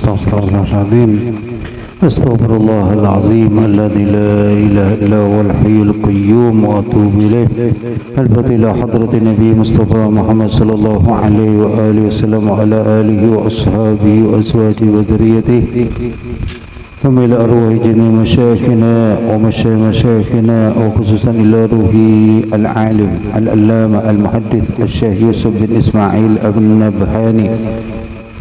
Astaghfirullahaladzim. Astaghfirullahalazim alladzi la ilaha illa huwal hayyul qayyum wa atubu ilaih. Al-Fatihah ila hadratin Nabi Mustafa Muhammad sallallahu alaihi wa alihi wasallam wa ala alihi wa ashabihi wa azwajihi wa dzurriyyatihi. ثم إلى أرواح جميع مشايخنا ومشايخنا وخصوصا إلى روح العالم العلامة المحدث الشيخ يوسف بن إسماعيل ابن النبهاني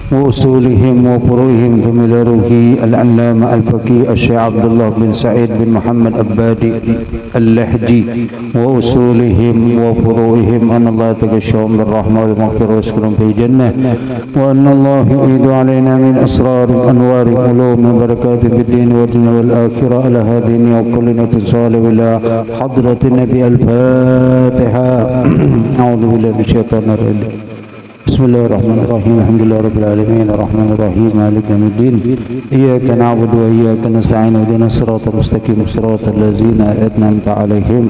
وأصولهم وفروعهم، ثم إلى روح العلامة الفقيه الشيخ عبد الله بن سعيد بن محمد البادي اللهجي وأصولهم وفروعهم، أن الله تغشاهم بالرحمة والمغفرة ويسكنهم في الجنة، وأن الله يعيد علينا من أسرار أنوار علوم من بركات في الدين والدنيا والآخرة على هذه وكلنا تصالح إلى حضرة النبي. الفاتحة. أعوذ بالله من الشيطان الرجيم. بسم الله الرحمن الرحيم. الحمد لله رب العالمين الرحمن الرحيم مالك يوم الدين. إياك نعبد وإياك نستعين اهدنا الصراط المستقيم صراط الذين أنعمت عليهم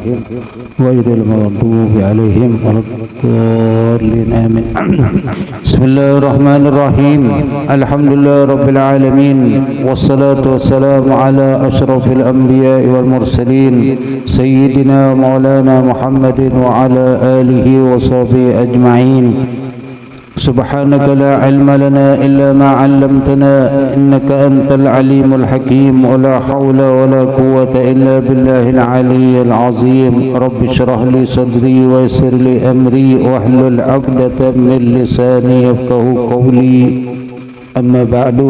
غير المغضوب عليهم ولا الضالين آمين. بسم الله الرحمن الرحيم. الحمد لله رب العالمين والصلاة والسلام على أشرف الأنبياء والمرسلين سيدنا مولانا محمد وعلى آله وصحبه أجمعين. سبحانك لا علم لنا إلا ما علمتنا إنك أنت العليم الحكيم، ولا حول ولا قوة إلا بالله العلي العظيم. رب اشرح لي صدري ويسر لي أمري واحلل عقدة من لساني يفقه قولي. أما بعد،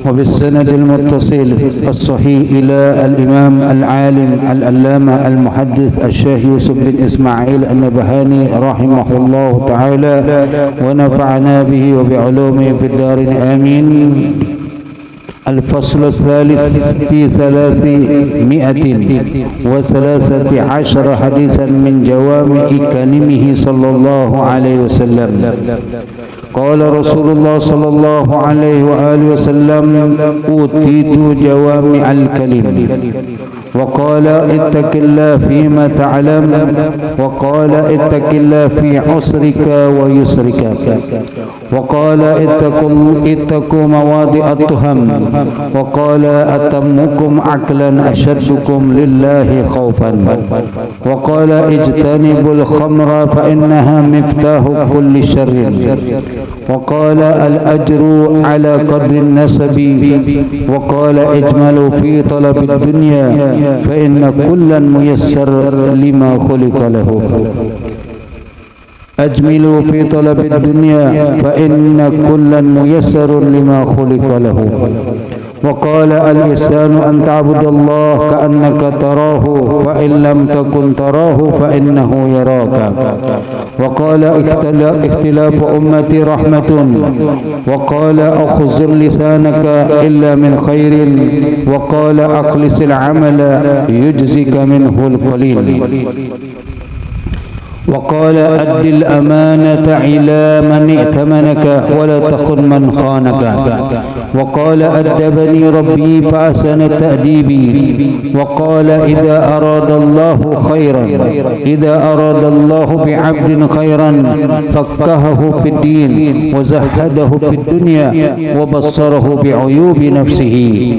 وبالسند المتصل الصحيح إلى الإمام العالم العلامة المحدث الشيخ يوسف بن إسماعيل النبهاني رحمه الله تعالى ونفعنا به وبعلومه في الدارين آمين. الفصل الثالث في 313 حديثا من جوامع كلمه صلى الله عليه وسلم. قال رسول الله صلى الله عليه وآله وسلم: أوتيت جوامع الكلم. وقال: اتق الله فيما تعلم. وقال: اتق الله في عسرك ويسرك. وقال: اتقوا مواضع التهم. وقال: أتمكم عقلا أشدكم لله خوفا. وقال: اجتنبوا الخمر فإنها مفتاح كل شر. وقال: الأجر على قدر النسب. وقال: اجملوا في طلب الدنيا فإن كلا ميسر لما خلق له. أجملوا في طلب الدنيا فإن كلا ميسر لما خلق له. وقال: الإحسان أن تعبد الله كأنك تراه فإن لم تكن تراه فإنه يراك. وقال: اختلاف أمتي رحمة. وقال: أخزر لسانك إلا من خير. وقال: أخلص العمل يجزك منه القليل. وقال: أد الأمانة إلى من ائتمنك ولا تخن من خانك. وقال: أدبني ربي فأحسن تأديبي. وقال: إذا أراد الله خيرا، إذا أراد الله بعبد خيرا فقهه في الدين وزهده في الدنيا وبصره بعيوب نفسه.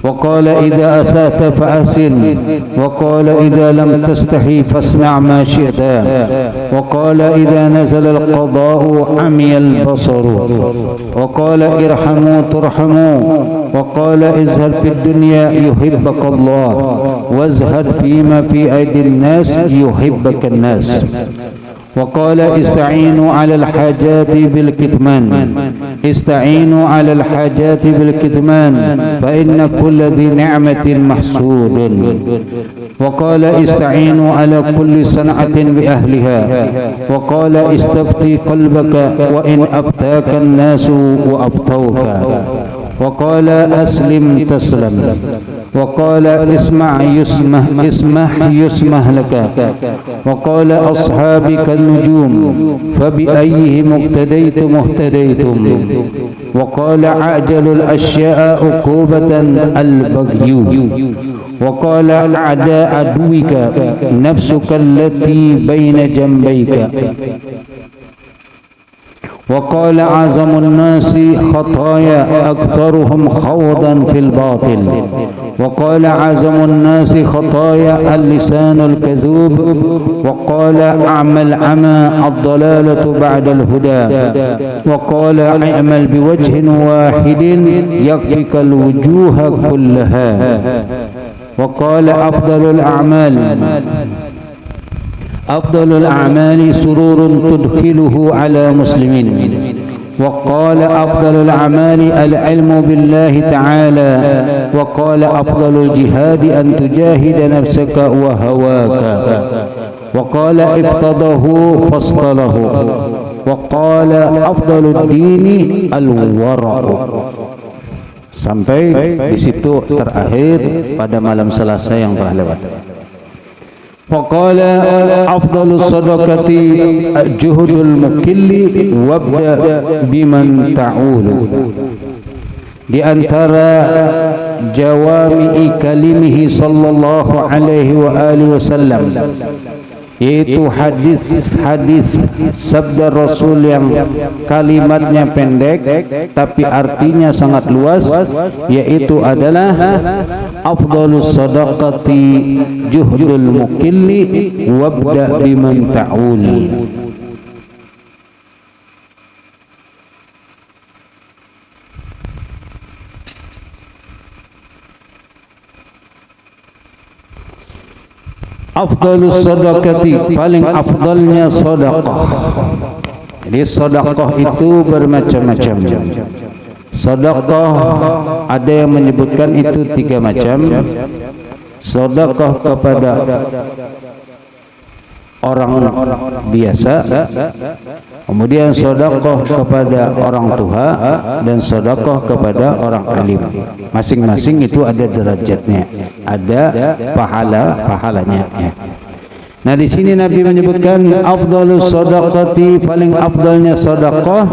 وقال: إذا أسأت فأحسن. وقال: إذا لم تستحي فاصنع ما شئت. وقال: إذا نزل القضاء عمي البصر. وقال: ارحموا ترحموا. وقال: ازهد في الدنيا يحبك الله، وازهد فيما في أيدي الناس يحبك الناس. وقال: استعينوا على الحاجات بالكتمان. استعينوا على الحاجات بالكتمان فإن كل ذي نعمة محسود. وقال: استعينوا على كل صنعة بأهلها. وقال: استفتي قلبك وإن أفتاك الناس وأفتوك. وقال: أسلم تسلم. وقال: اسمع يسمح لك. وقال: أصحابي كالنجوم فبأيهم اقتديتم اهتديتم. وقال: عاجل الأشياء عقوبة البغي. وقال: أعداء عدوك نفسك التي بين جنبيك. وقال أعظم الناس خطايا أكثرهم خوضا في الباطل وقال أعظم الناس خطايا اللسان الكذوب وقال أعمى العمى الضلالة بعد الهدى وقال اعمل بوجه واحد يكفيك الوجوه كلها وقال أفضل الأعمال سرور تدخله على مسلمين وقال أفضل الأعمال العلم بالله تعالى وقال أفضل الجهاد أن تجاهد نفسك وهواك وقال افتضه فاصطله وقال أفضل الدين الورع. Sampai di situ terakhir pada malam Selasa yang telah lewat. Faqala afdalus sadaqati juhudul mukilli wabda biman ta'ulu. Di antara jawami'i kalimihi sallallahu alaihi wa alihi wasallam, yaitu hadis sabda Rasul yang kalimatnya pendek tapi artinya sangat luas, yaitu adalah afdalus sadaqati juhdul mukilli wabda biman ta'ul. Afdalus sadaqati, paling afdalnya sedekah. Jadi sedekah itu bermacam-macam. Sedekah ada yang menyebutkan itu 3 macam. Sedekah kepada orang biasa, kemudian sedekah kepada orang tua, dan sedekah kepada orang alim. Masing-masing itu ada derajatnya, ada pahalanya. Nah, di sini Nabi menyebutkan afdalus sadaqati, paling afdalnya sedekah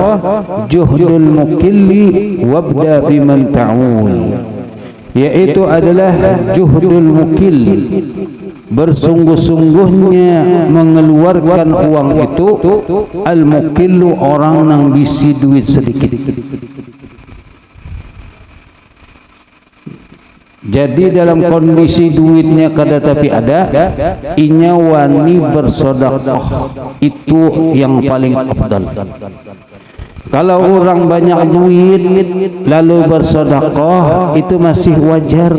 juhdul mukilli wabda biman ta'ul, yaitu adalah juhdul mukil, bersungguh-sungguhnya mengeluarkan uang itu. Al-mukillu, orang yang bisi duit sedikit. Jadi dalam kondisi duitnya kada tapi ada, inya wani bersedekah, itu yang paling afdal. Kalau orang banyak duit lalu bersedekah, itu masih wajar.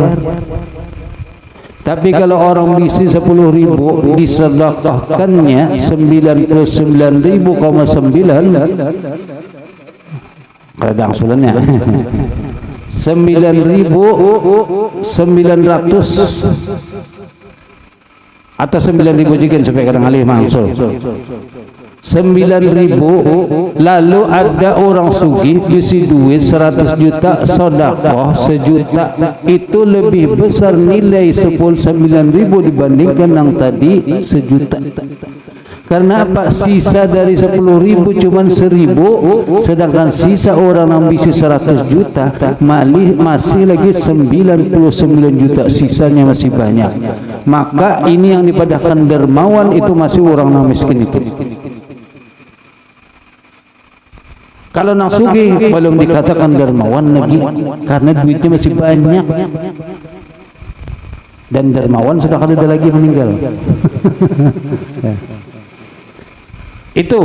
Tapi kalau orang bisi 10.000 disedekahkannya 99.9, kadang sulanya 9.900 atau 9.000 jikin supaya kadang alih mangsul 9.000. Lalu ada orang sugih bisi duit 100 juta, sedekah 1 juta, itu lebih besar nilai 9.000 dibandingkan yang tadi 1 juta. Karena apa? Sisa dari 10.000 cuman 1.000, sedangkan sisa orang yang bisi 100 juta masih lagi 99 juta, sisanya masih banyak. Maka ini yang dipadahkan dermawan itu masih orang yang miskin itu. Kalau nang sugih belum dikatakan dermawan lagi, karena duitnya masih banyak. Dan dermawan sudah ada lagi meninggal. Itu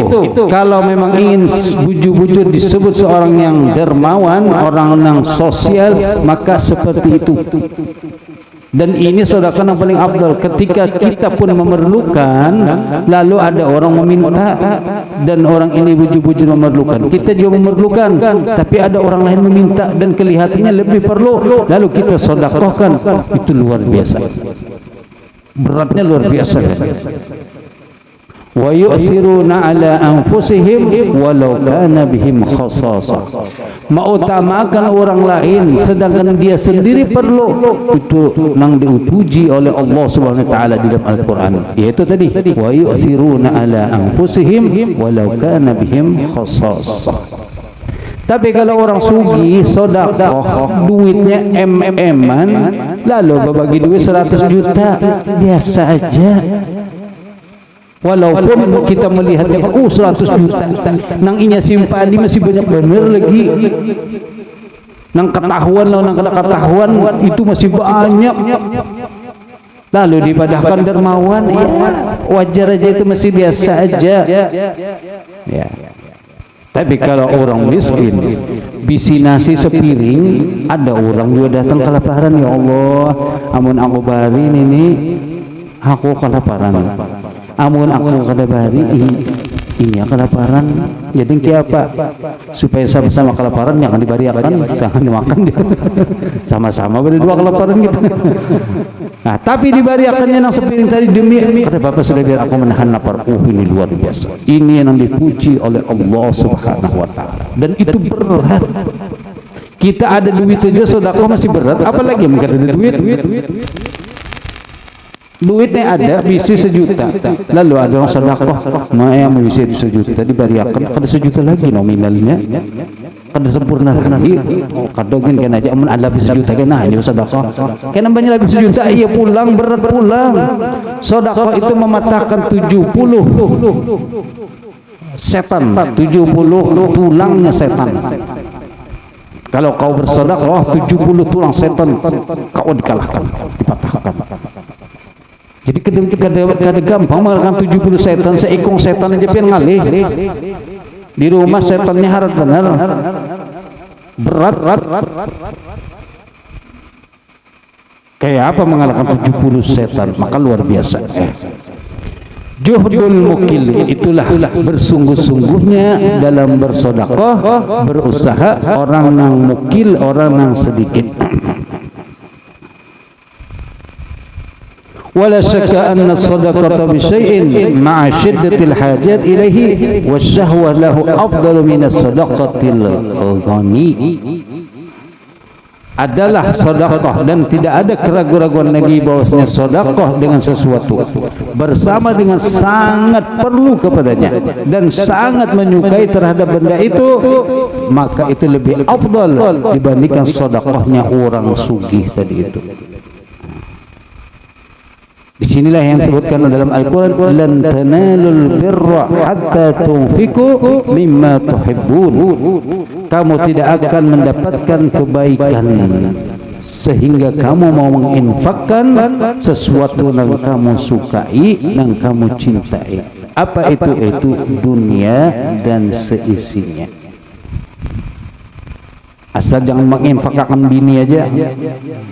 kalau memang ingin bujur-bujur disebut seorang yang dermawan, orang yang sosial, maka seperti itu. Dan ini sedekah yang paling afdal. Ketika kita pun memerlukan, lalu ada orang meminta, dan orang ini bujur-bujur memerlukan, kita juga memerlukan, tapi ada orang lain meminta dan kelihatannya lebih perlu, lalu kita sedekahkan, itu luar biasa, beratnya luar biasa. Wa yu'thiruna ala anfusihim walau kana bihim khassasah, mengutamakan orang lain sedangkan dia sendiri perlu. Itu yang diuji oleh Allah Subhanahu wa taala di dalam Al-Qur'an, yaitu tadi wa yu'thiruna ala anfusihim walau kana bihim khassasah. Tapi kalau orang sugih sedekah duitnya em-eman, lalu berbagi duit 100 juta biasa aja. Walaupun kita melihatnya 100 juta, nang inya simpan di masih banyak bener lagi. Nang ketahuan itu masih banyak. Lalu dipadahkan dermawan, ya, wajar aja, itu masih biasa aja. Ya. Tapi kalau orang miskin, bisi nasi sepiring, ada orang juga datang kelaparan, ya Allah, amun aku bari ini, aku kelaparan. Amun aku kada bari ini kelaparan, jadi apa supaya sama-sama kelaparan yang akan dibariakan, jangan dimakan sama-sama berdua kelaparan gitu. Nah, tapi dibariakannya yang sepiring tadi demi kata Bapak sudah biar aku menahan lapar. Ini luar biasa. Ini yang dipuji oleh Allah Subhanahu wa taala. Dan itu berat. Kita ada duit aja sedekah masih berat, apalagi yang ada duit. Duitnya ada bisi 1 juta, lalu ada orang sedekah maya bisi 1 juta dibariakan kada 1 juta lagi nominalnya, kada sempurna lagi. Kada gini kan aja amun ada bisi 1 juta kena aja sedekah kena banyak lebih 1 juta, iya pulang berat pulang. Sedekah itu mematahkan 70 setan, 70 tulangnya setan. Kalau kau bersedekah 70 tulang setan kau dikalahkan, dipatahkan. Jadi kada gampang mengalahkan 70 setan. Seikung setan aja pian ngalih. Di rumah setannya harap benar. Berat. Kayak apa mengalahkan 70 setan? Maka luar biasa. Juhdul mukil, itulah bersungguh-sungguhnya dalam bersedekah, berusaha orang yang mukil, orang yang sedikit. ولا شك أن الصدقة بشيء مع شدة الحاجات إليه والشهوة له أفضل من الصدقة الغني. Adalah sedekah dan tidak ada keraguan-raguan lagi bahwasanya sedekah dengan sesuatu bersama dengan sangat perlu kepadanya dan sangat menyukai terhadap benda itu, maka itu lebih afdal dibandingkan sedekahnya orang sugih tadi itu. Disinilah yang disebutkan dalam Al-Quran, lan tanalul birra hatta tunfiku mimma tuhibbun. Kamu tidak akan mendapatkan kebaikan sehingga kamu mau menginfakkan sesuatu yang kamu sukai, yang kamu cintai. Apa itu? Itu dunia dan seisinya. Asal jangan menginfakkan bini aja.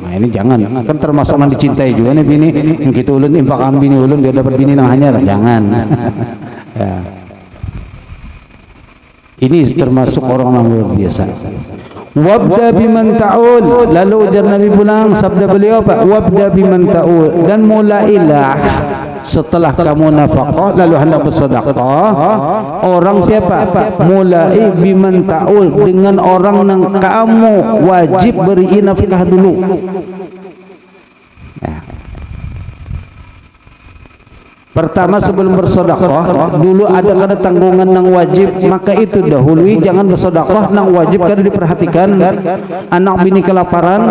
Nah ini jangan, kan termasuk yang dicintai juga nih bini. Yang kita ulun infakkan bini ulun biar dapat bini nang hanyar, jangan. Ya. Ini termasuk orang yang luar biasa. Wabda biman ta'ul, lalu ujar Nabi pulang sabda beliau apa? Wabda biman ta'ul, dan mulailah setelah kamu nafkah lalu hendak bersedekah. Orang siapa? Mulai biman ta'ul, dengan orang yang kamu wajib beri nafkah dulu. Pertama sebelum bersedekah dulu ada tanggungan yang wajib, maka itu dahului, jangan bersedekah yang wajib kada diperhatikan. Anak bini kelaparan,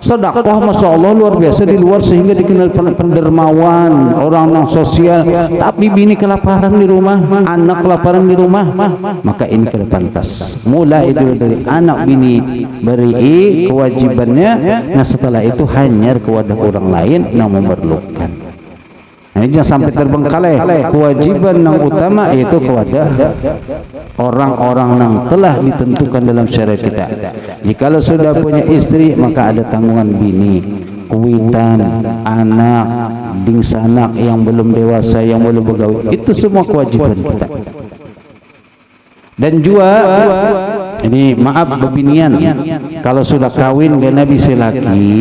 sedekah masya Allah luar biasa di luar sehingga dikenal pendermawan, orang yang sosial. Tapi bini kelaparan di rumah, anak kelaparan di rumah, maka ini kada pantas. Mulai dulu dari anak bini beri kewajibannya, nah setelah itu hanyar kepada orang lain yang memerlukan. Nah, jangan sampai terbengkalai. Kewajiban yang utama yaitu kepada orang-orang yang telah ditentukan dalam syariat kita. Jikalau sudah punya istri, maka ada tanggungan bini, kuitan, anak, dingsanak yang belum dewasa, yang belum bergaul. Itu semua kewajiban kita. Dan juga ini maaf bebinian, kalau sudah kawin gak nabi selaki,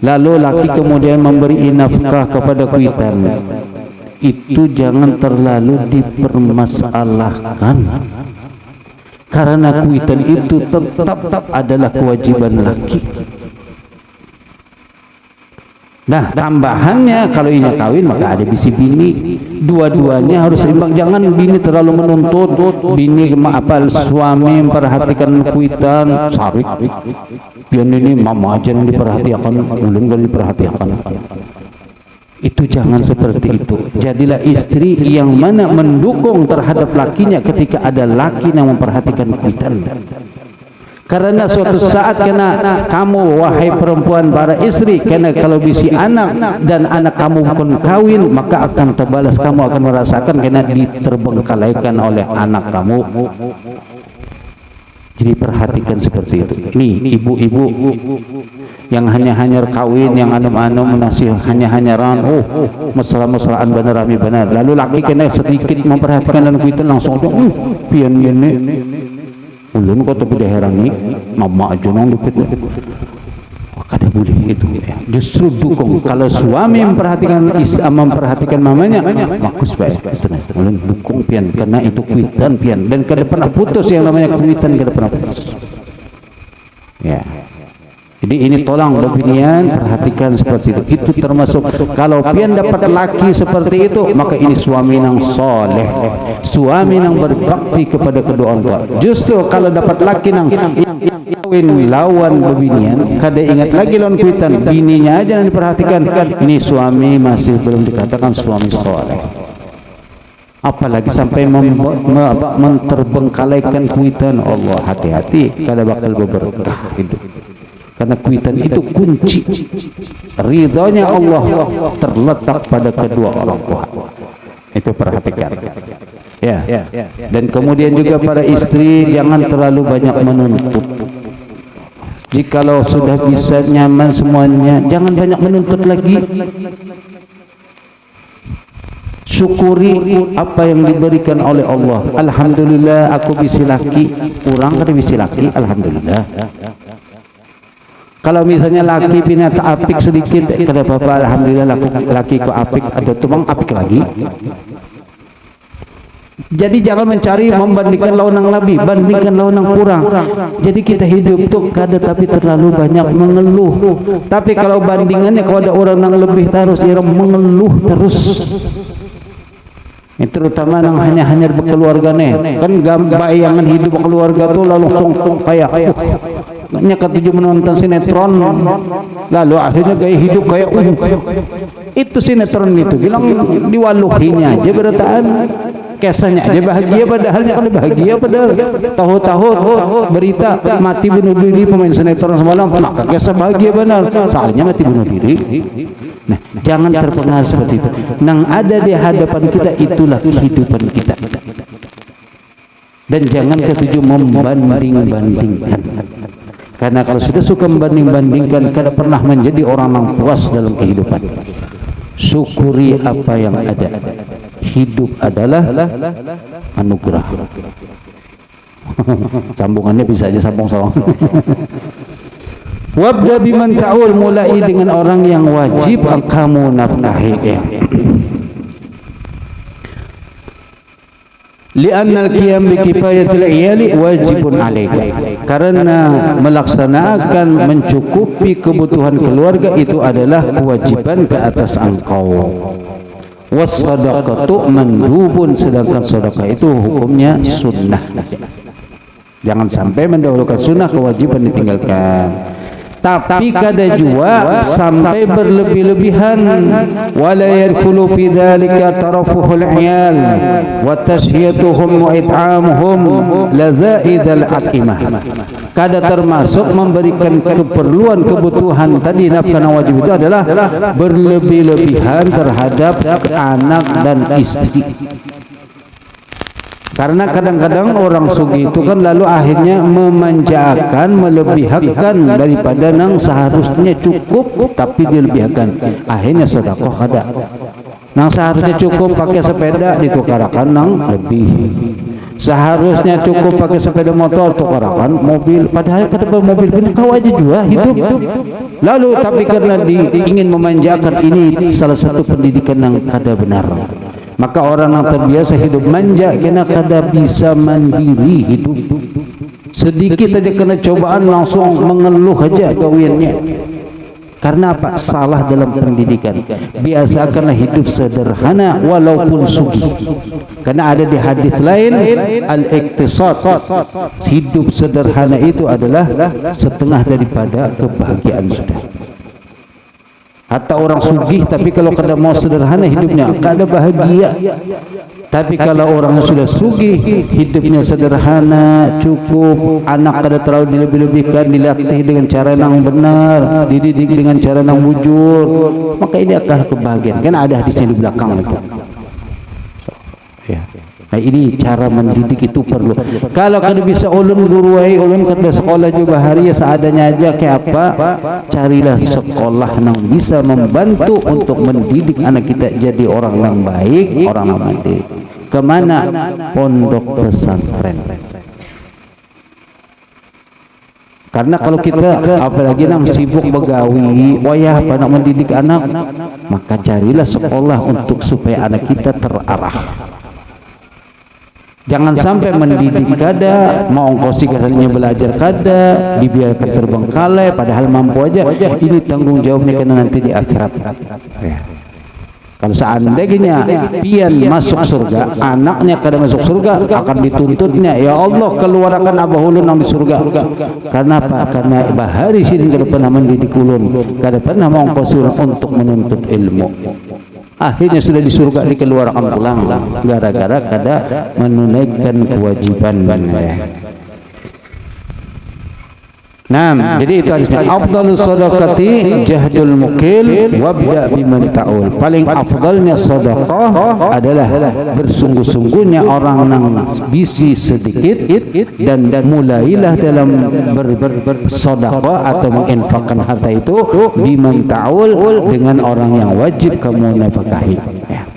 lalu laki kemudian memberi nafkah kepada kuitan, itu jangan terlalu dipermasalahkan, karena kuitan itu tetap adalah kewajiban laki. Nah tambahannya kalau ini kawin maka ada bisi bini, dua-duanya harus seimbang. Jangan bini terlalu menuntut, bini suami memperhatikan kuitan sarik, pian ini mama aja yang diperhatikan, ulun gak diperhatikan. Itu jangan seperti itu. Jadilah istri yang mana mendukung terhadap lakinya ketika ada laki yang memperhatikan kuitan. Karena suatu saat kena kamu wahai perempuan para istri, karena kalau bisi anak dan anak kamu pun kawin, maka akan terbalas, kamu akan merasakan kena diterbengkalaikan oleh anak kamu. Jadi perhatikan seperti itu. Ini ibu-ibu yang hanya kawin, yang anum-anum masih hanya-hanyaran, mesra-mesraan benar rami benar. Lalu laki kena sedikit memperhatikan dan kuitan langsung pian ini. Ulun kok tapi heran nih, mama aja nong dipit. Kada boleh itu. Justru dukung. Kalau suami memperhatikan mamanya, bagus baik. Ulun dukung pian karena itu kuitan pian, dan kada pernah putus yang namanya kuitan, kada pernah putus. Ya. Jadi ini tolong binian perhatikan seperti itu. Itu termasuk kalau pian dapat laki seperti itu, maka ini suami yang soleh, suami yang berbakti kepada kedua orang tua. Justru kalau dapat laki yang kawin lawan bebinian, kada ingat lagi lawan kuitan, bininya aja yang diperhatikan, ini suami masih belum dikatakan suami soleh. Apalagi sampai menterbengkalaikan kuitan, Allah hati-hati, kada bakal berberkah hidup. Karena kuitan itu kunci ridhonya Allah terletak pada kedua orang tua. Itu perhatikan. Ya. Dan kemudian juga para istri jangan terlalu banyak menuntut. Jikalau sudah bisa nyaman semuanya, jangan banyak menuntut lagi. Syukuri apa yang diberikan oleh Allah. Alhamdulillah aku bisa laki, kurang kada bisa laki, alhamdulillah. Kalau misalnya laki punya apik sedikit, kada apa-apa, alhamdulillah laki ku apik, ada tumang apik lagi. Jadi jangan mencari membandingkan lawan yang lebih, bandingkan lawan yang kurang. Jadi kita hidup tuh kada tapi terlalu banyak mengeluh. Tapi kalau bandingannya kalau ada orang yang lebih terus dia mengeluh terus. Ini terutama yang hanya berkeluarganya. Kan bayangan hidup keluarga tuh langsung kayak ketujuh menonton sinetron, lalu akhirnya gaya hidup kayak itu sinetron itu bilang diwaluhinya aja berataan, kesanya aja bahagia padahalnya kan bahagia padahal tahu-tahu berita mati bunuh diri pemain sinetron semalam, maka kesah bahagia benar soalnya mati bunuh diri. Nah, jangan terpengaruh seperti itu. Yang ada di hadapan kita itulah kehidupan kita. Dan jangan ketujuh membanding-bandingkan. Karena kalau sudah suka membanding-bandingkan, kada pernah menjadi orang yang puas dalam kehidupan. Syukuri apa yang ada. Hidup adalah anugerah. Sambungannya bisa aja sambung-sambung. Wabda biman ta'ul, mulai dengan orang yang wajib kamu nafkahi. Li'anna al-qiyam bi kifayatil iyali wajibun 'alaika. Karena melaksanakan mencukupi kebutuhan keluarga itu adalah kewajiban ke atas engkau. Was sadaqatu mandubun, sedangkan sedekah itu hukumnya sunnah. Jangan sampai mendahulukan sunnah, kewajiban ditinggalkan. Tapi kada jua sampai berlebih-lebihan. Wala yadkhulu fi dzalika tarafuhul iyal wa tashyatuhum wa it'amuhum lazaidal at'imah. Kada termasuk memberikan keperluan kebutuhan tadi nafkah wajib itu adalah berlebih-lebihan terhadap anak dan istri. Karena kadang-kadang orang sugi itu kan lalu akhirnya memanjakan, melebihkan daripada yang seharusnya cukup, tapi dilebihkan. Akhirnya sedekah kada. Yang seharusnya cukup pakai sepeda ditukarakan yang lebih. Seharusnya cukup pakai sepeda motor tukarakan mobil. Padahal kada mobil pun kau aja juga hidup. Lalu tapi karena ingin memanjakan, ini salah satu pendidikan yang kada benar. Maka orang yang terbiasa hidup manja kena kada bisa mandiri hidup. Sedikit aja kena cobaan langsung mengeluh aja kawinnya. Karena apa? Salah dalam pendidikan. Biasakanlah hidup sederhana walaupun sugih. Karena ada di hadis lain al-iktisad, hidup sederhana itu adalah setengah daripada kebahagiaan sudah. Hatta orang sugih tapi kalau kada mau sederhana hidupnya, kada bahagia. Tapi kalau orang yang sudah sugih, hidupnya sederhana, cukup, anak kada terlalu dilebih-lebihkan, dilatih dengan cara yang benar, dididik dengan cara yang bujur, maka ini akan kebahagiaan. Kan ada hadisnya di belakang itu. Ya. Nah ini cara mendidik itu perlu. Kalau kada bisa ulun guruai, ulun kada sekolah juga hari ya seadanya aja kayak apa? Carilah sekolah yang bisa membantu untuk mendidik anak kita jadi orang yang baik, orang yang mandiri. Kemana? Pondok pesantren. Karena kalau kita apalagi nang sibuk begawi, wayah apa nak mendidik anak, maka carilah sekolah untuk supaya anak kita terarah. Jangan sampai mendidik kada, mau ongkosi kasarnya belajar kada, dibiarkan terbengkalai padahal mampu aja. Ini tanggung jawabnya kena nanti di akhirat. Ya. Kalau seandainya pian masuk surga, anaknya kada masuk surga, akan dituntutnya, ya Allah keluarkan abah ulun yang di surga. Karena apa? Karena bahari sini kada pernah mendidik ulun, kada pernah mau ongkosi untuk menuntut ilmu. Akhirnya sudah di surga dikeluarkan pulang gara-gara kada menunaikan kewajiban. Nah, jadi itu hadisnya. Afdalus shadaqati jahdul mukil wabda biman ta'ul. Paling afdalnya sedekah adalah bersungguh-sungguhnya orang yang bisi sedikit dan mulailah dalam bersedekah atau menginfakkan harta itu biman ta'ul dengan orang yang wajib kamu nafkahi. Ya.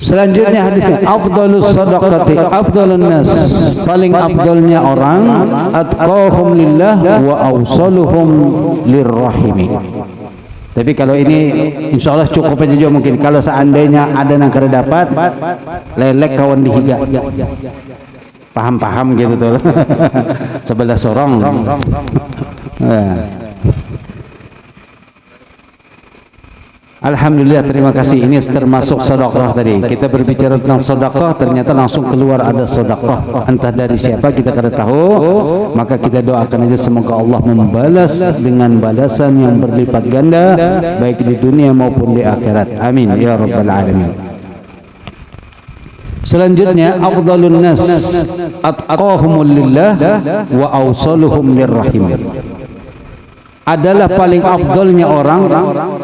Selanjutnya hadisnya afdalus shadaqati afdalun nas, paling afdalnya orang atqahum lillah wa awsaluhum lirrahimi. Tapi kalau ini insyaallah cukup aja juga mungkin. Kalau seandainya ada yang kada dapat, lelek kawan dihiga. Paham-paham gitu tuh. Sebelah sorong. Alhamdulillah, terima kasih. Ini termasuk sedekah tadi. Kita berbicara tentang sedekah, ternyata langsung keluar ada sedekah. Entah dari siapa kita kada tahu. Maka kita doakan aja semoga Allah membalas dengan balasan yang berlipat ganda baik di dunia maupun di akhirat. Amin ya rabbal alamin. Selanjutnya afdalun nas atqahumul lillah wa awsaluhum lirrahim. Adalah paling afdalnya orang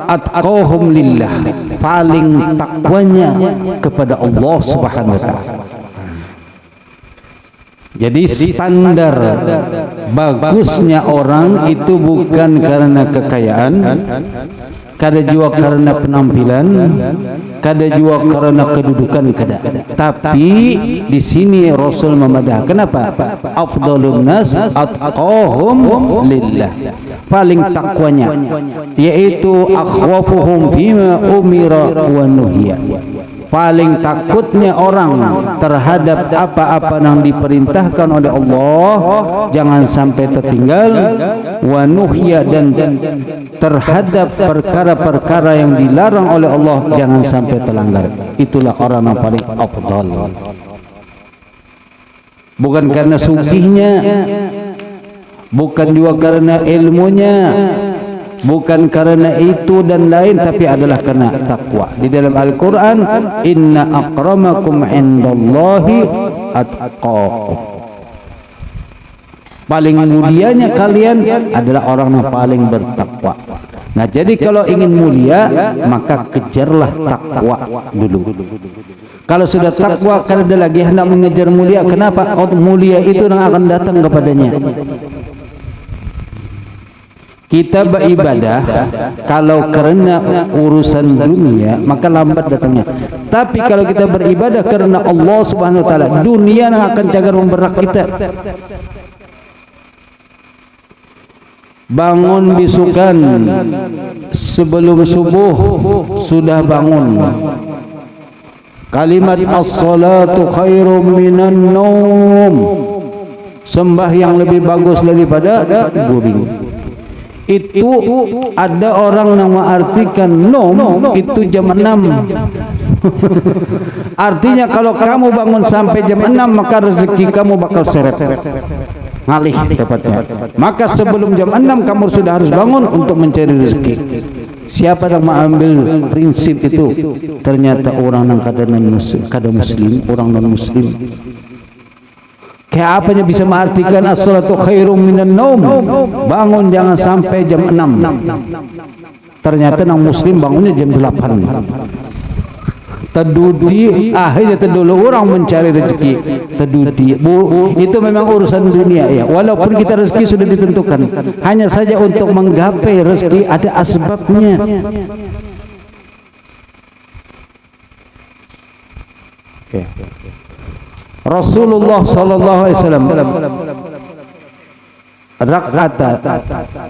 atqahum lillah, paling takwanya kepada Allah Subhanahu wa taala. Jadi standar bagusnya orang itu bukan karena kekayaan, kada juga karena penampilan, kada juga karena kedudukan, kada. Tapi di sini Rasul memadah. Kenapa? Afdalun nas atqahum lillah. Paling takwanya yaitu akhwafuhum fima umira wa nuhiya. Paling takutnya orang terhadap apa-apa yang diperintahkan oleh Allah, jangan sampai tertinggal, wa nuhiya, dan terhadap perkara-perkara yang dilarang oleh Allah jangan sampai terlanggar. Itulah orang yang paling afdal. Bukan karena sugihnya, bukan juga karena ilmunya, bukan karena itu dan lain, tapi adalah karena takwa. Di dalam Al-Quran, inna akramakum indallahi atqakum. Paling mulianya kalian adalah orang yang paling bertakwa. Nah, jadi kalau ingin mulia, maka kejarlah takwa dulu. Kalau sudah takwa, kalau ada lagi hendak mengejar mulia, kenapa? Oh, mulia itu yang akan datang kepadanya. Kita beribadah kalau karena urusan dunia maka lambat datangnya. Tapi kalau kita beribadah karena Allah Subhanahu wa taala, dunia yang akan cagar memberak kita. Bangun bisukan sebelum subuh sudah bangun. Kalimat as-salatu khairum minan naum. Sembahyang lebih bagus daripada guring. Itu ada orang yang mengartikan nom itu jam 6. Artinya kalau kamu bangun sampai jam 6 maka rezeki kamu bakal seret ngalih dapatnya. Maka sebelum jam 6 kamu sudah harus bangun untuk mencari rezeki. Siapa yang mengambil prinsip itu? Ternyata orang yang kada muslim, orang non muslim. Kayak apanya bisa mengartikan as-salatu khairum minan naum? Bangun jangan sampai jam 6. Ternyata nang muslim bangunnya jam 8. Terdudi, akhirnya terdulu orang mencari rezeki. Terdudi, itu memang urusan dunia ya. Walaupun kita rezeki sudah ditentukan, hanya saja untuk menggapai rezeki ada asbabnya. Okay. Rasulullah sallallahu alaihi wasallam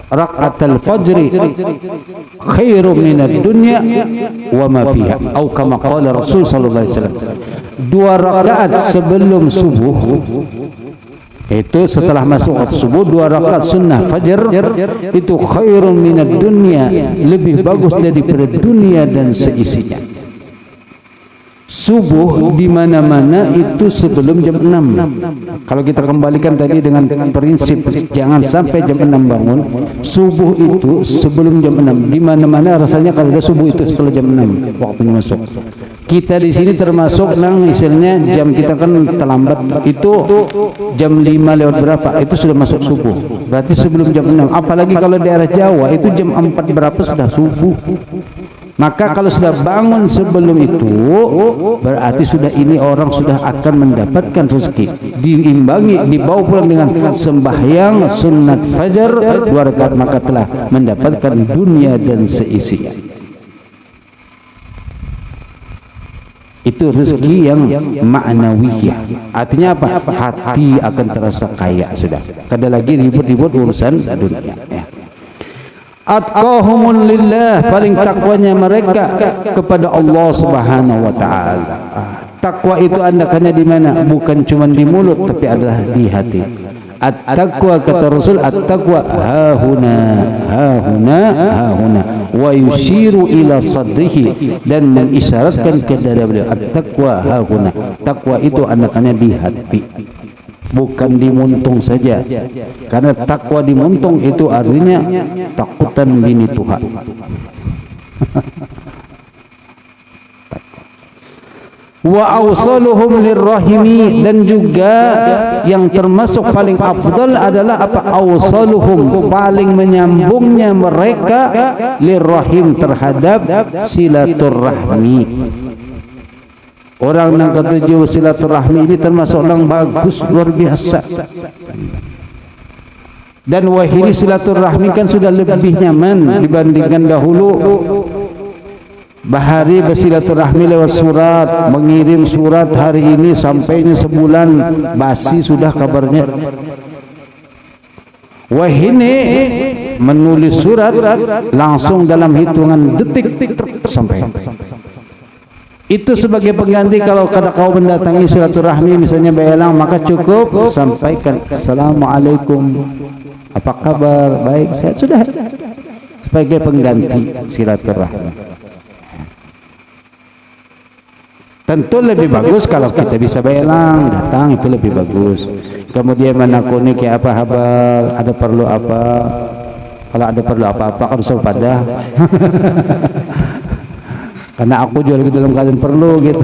rak'atul fajri khairum minad dunya wa ma fiha, atau kama qala Rasul sallallahu alaihi wasallam. 2 rakaat sebelum subuh, itu setelah masuk waktu subuh, 2 rakaat sunnah fajar itu khairum minad dunya, lebih bagus daripada dunia dan seisinya. Subuh di mana-mana itu sebelum jam 6. Kalau kita kembalikan tadi dengan prinsip jangan sampai jam 6 bangun, subuh itu sebelum jam 6. Di mana-mana rasanya kalau ada subuh itu setelah jam 6 waktunya masuk. Kita di sini termasuk nang istilahnya jam kita kan terlambat, itu jam 5 lewat berapa itu sudah masuk subuh. Berarti sebelum jam 6. Apalagi kalau daerah Jawa itu jam 4 berapa sudah subuh. Maka kalau sudah bangun sebelum itu, berarti sudah ini orang sudah akan mendapatkan rezeki. Diimbangi, dibawa pulang dengan sembahyang sunat fajar 2 rakaat, maka telah mendapatkan dunia dan seisinya. Itu rezeki yang ma'nawiyah. Artinya apa? Hati akan terasa kaya sudah. Kada lagi ribut-ribut urusan dunia. Ya. Atqahumul lillah, paling takwanya mereka kepada Allah Subhanahu wa taala. Takwa itu andakannya di mana? Bukan cuma di mulut tapi adalah di hati. At-taqwa kata Rasul, at-taqwa hahuna hahuna hahuna wa yushiru ila sadrihi, dan mengisyaratkan ke dada beliau. At-taqwa hahuna. Takwa itu andakannya di hati, bukan di muntung saja. Karena takwa di muntung itu artinya takutan bini Tuhan. Wa awsaluhum lirrahimi, dan juga yang termasuk paling afdal adalah apa? Awsaluhum, paling menyambungnya mereka lirrahim, terhadap silaturrahmi. Orang yang ketujuh silaturahmi ini termasuk orang bagus luar biasa. Dan wahini silaturahmi kan sudah lebih nyaman dibandingkan dahulu. Bahari bersilaturahmi lewat surat, mengirim surat hari ini sampainya sebulan, basi sudah kabarnya. Wahini menulis surat langsung dalam hitungan detik sampai. Itu sebagai pengganti kalau kada kau mendatangi silaturahmi misalnya Baelang, maka cukup sampaikan Assalamualaikum, apa kabar, baik, sehat, sudah. Sebagai pengganti silaturahmi. Tentu lebih bagus kalau kita bisa Baelang datang, itu lebih bagus. Kemudian menakuni kayak apa kabar, ada perlu apa, kalau ada perlu apa-apa kan usah pada. Karena aku juga lagi dalam keadaan perlu gitu.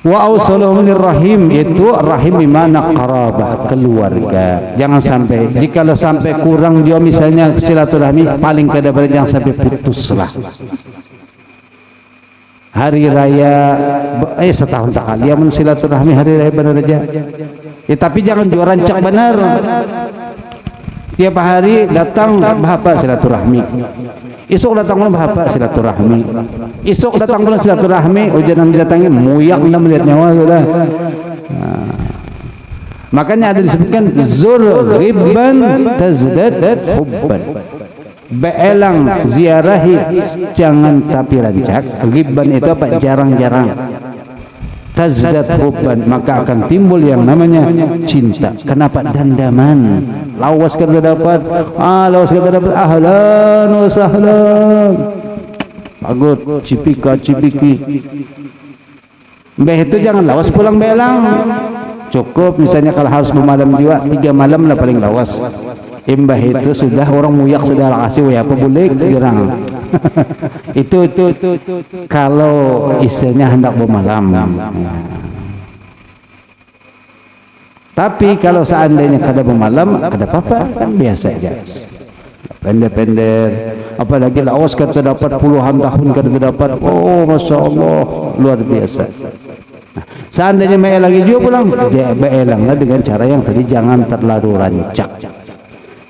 Wa awsaluhum lirrahim, itu rahim bimana qarabah, keluarga. Jangan sampai, jikalau sampai kurang dia misalnya silaturahmi, paling kada jangan sampai putuslah. Hari raya setahun sekali ya silaturahmi hari raya benar aja. Ya tapi jangan juga rancak benar. Tiap hari datang bahapa silaturahmi. Esok datang bahapa silaturahmi. Esok datang silaturahmi, ujian didatangi muyak na melihat nyawa sudah. Makanya ada disebutkan zur ghibban tazdad hubban. Baelang ziarahi jangan tapi rancak. Ghibban itu apa? Jarang-jarang. Tazdad hubban, maka akan timbul yang namanya cinta. Kenapa? Dandaman. Lawas kada dapat, lawas kada dapat, ahlan wa sahlan. Bagut, cipiki. Mbah itu jangan lawas pulang Baelang. Cukup misalnya kalau harus memadam jiwa 3 malam lah paling lawas. Imbah itu sudah orang muyak sudah kasih apa boleh dirang. itu kalau istilahnya hendak bermalam. Tapi kalau seandainya kada bermalam, kada apa-apa, kan biasa aja. Pendek-pendek, apalagi laos kan terdapat puluhan tahun kada terdapat. Oh, masya Allah, luar biasa. Nah, seandainya meelang juga pulang, meelanglah dengan cara yang tadi, jangan terlalu rancak.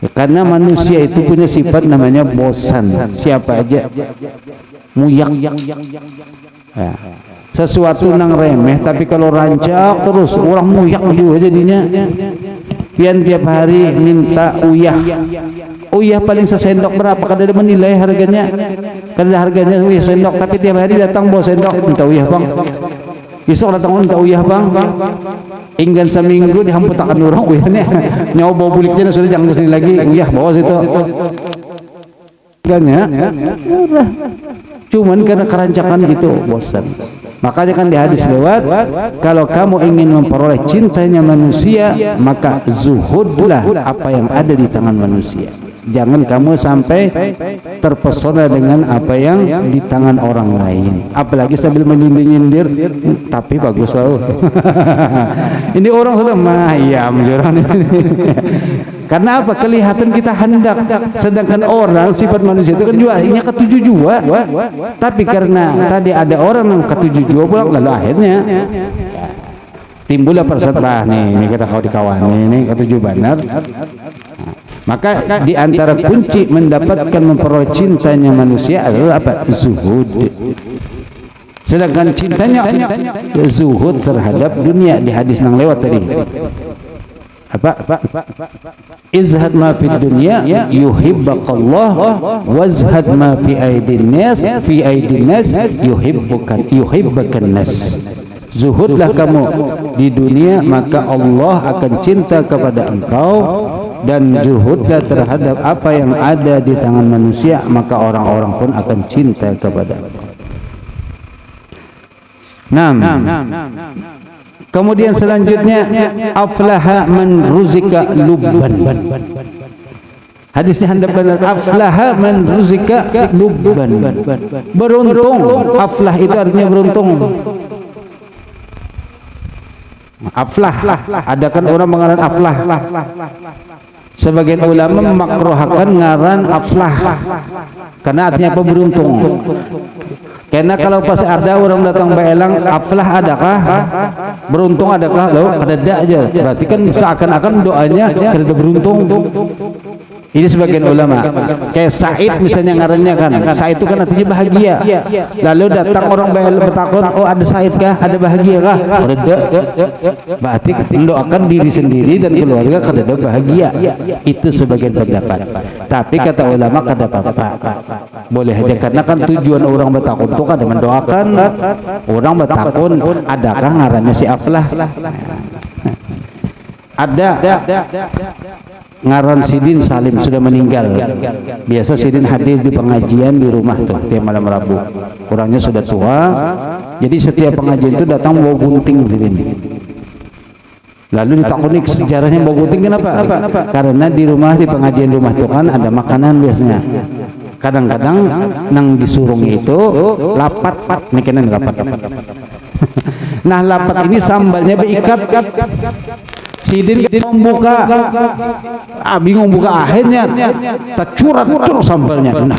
Karena manusia itu punya sifat namanya bosan. Siapa aja muyak. Ya. Sesuatu nang remeh, tapi kalau rancak terus orang muyak juga jadinya. Pian tiap hari minta uyah. Uyah paling sesendok berapa? Kada ada menilai harganya. Kada ada harganya uyah sendok, tapi tiap hari datang bawa sendok minta uyah bang. Besok datang minta uyah bang. Inggan seminggu dihamputakan orang uyahnya. Nyawa bawa buliknya sudah jangan kesini lagi. Uyah bawa situ. Ya. Cuman karena kerancakan itu bosan. Makanya kan di hadis lewat, kalau kamu ingin memperoleh cintanya manusia, maka zuhudlah apa yang ada di tangan manusia. Jangan kamu sampai terpesona dengan apa yang di tangan orang lain. Apalagi sambil menyindir-nyindir, tapi bagus loh. Ini orang sudah mayam jurang ini. Karena apa? Kelihatan kita hendak, sedangkan orang sifat manusia itu kan juga ini ketujuh jua. Tapi karena tadi ada orang yang ketujuh jua pulang, lalu akhirnya timbullah persertahan ini kita kau dikawan ini ketujuh benar. Maka di antara kunci mendapatkan memperoleh cintanya manusia adalah apa? Zuhud. Sedangkan cintanya zuhud terhadap dunia di hadis yang lewat tadi. Apa? Izhad ma fid dunya yuhibbukallah wazhad ma fi aidin nas yuhibbukan nas. Zuhudlah kamu di dunia, maka Allah akan cinta kepada engkau, dan zuhudlah terhadap apa yang ada di tangan manusia, maka orang-orang pun akan cinta kepada engkau. Kemudian selanjutnya, aflaha man ruzika lubban. Hadisnya handap benar, aflaha man ruzika lubban. Beruntung. Aflah itu artinya beruntung. Aflah, ada kan orang mengaran aflah. Sebagian ulama memakruhkan ngaran aflah karena artinya apa? Beruntung. Karena kalau pas ada orang datang beelang, aflah adakah? Beruntung adakah? Loh, kada aja. Berarti kan seakan-akan doanya kada beruntung. Ini sebagian ulama. Kayak Said misalnya ngarannya kan. Said itu kan artinya bahagia. Lalu datang orang bertakun, oh ada Said kah? Ada bahagia kah? Kada. Berarti mendoakan diri sendiri dan keluarga kada bahagia. Itu sebagian pendapat. Tapi kata ulama kada apa-apa. Boleh aja, karena kan tujuan orang bertakun itu kada mendoakan orang bertakun. Adakah ngarannya si aflah? Ada ngaran Sidin Salim sudah meninggal. Biasa Sidin hadir di pengajian di rumah tuh tiap malam Rabu. Orangnya sudah tua, jadi setiap pengajian itu datang bawa gunting Sidin. Lalu ditakuni sejarahnya bawa gunting kenapa? Karena di rumah, di pengajian rumah itu kan ada makanan biasanya. Kadang-kadang nang disurung itu lapat, makanan lapat. Nah lapat ini sambalnya berikat. Sidin membuka, bingung buka, akhirnya tercurat terus sambalnya. Nah,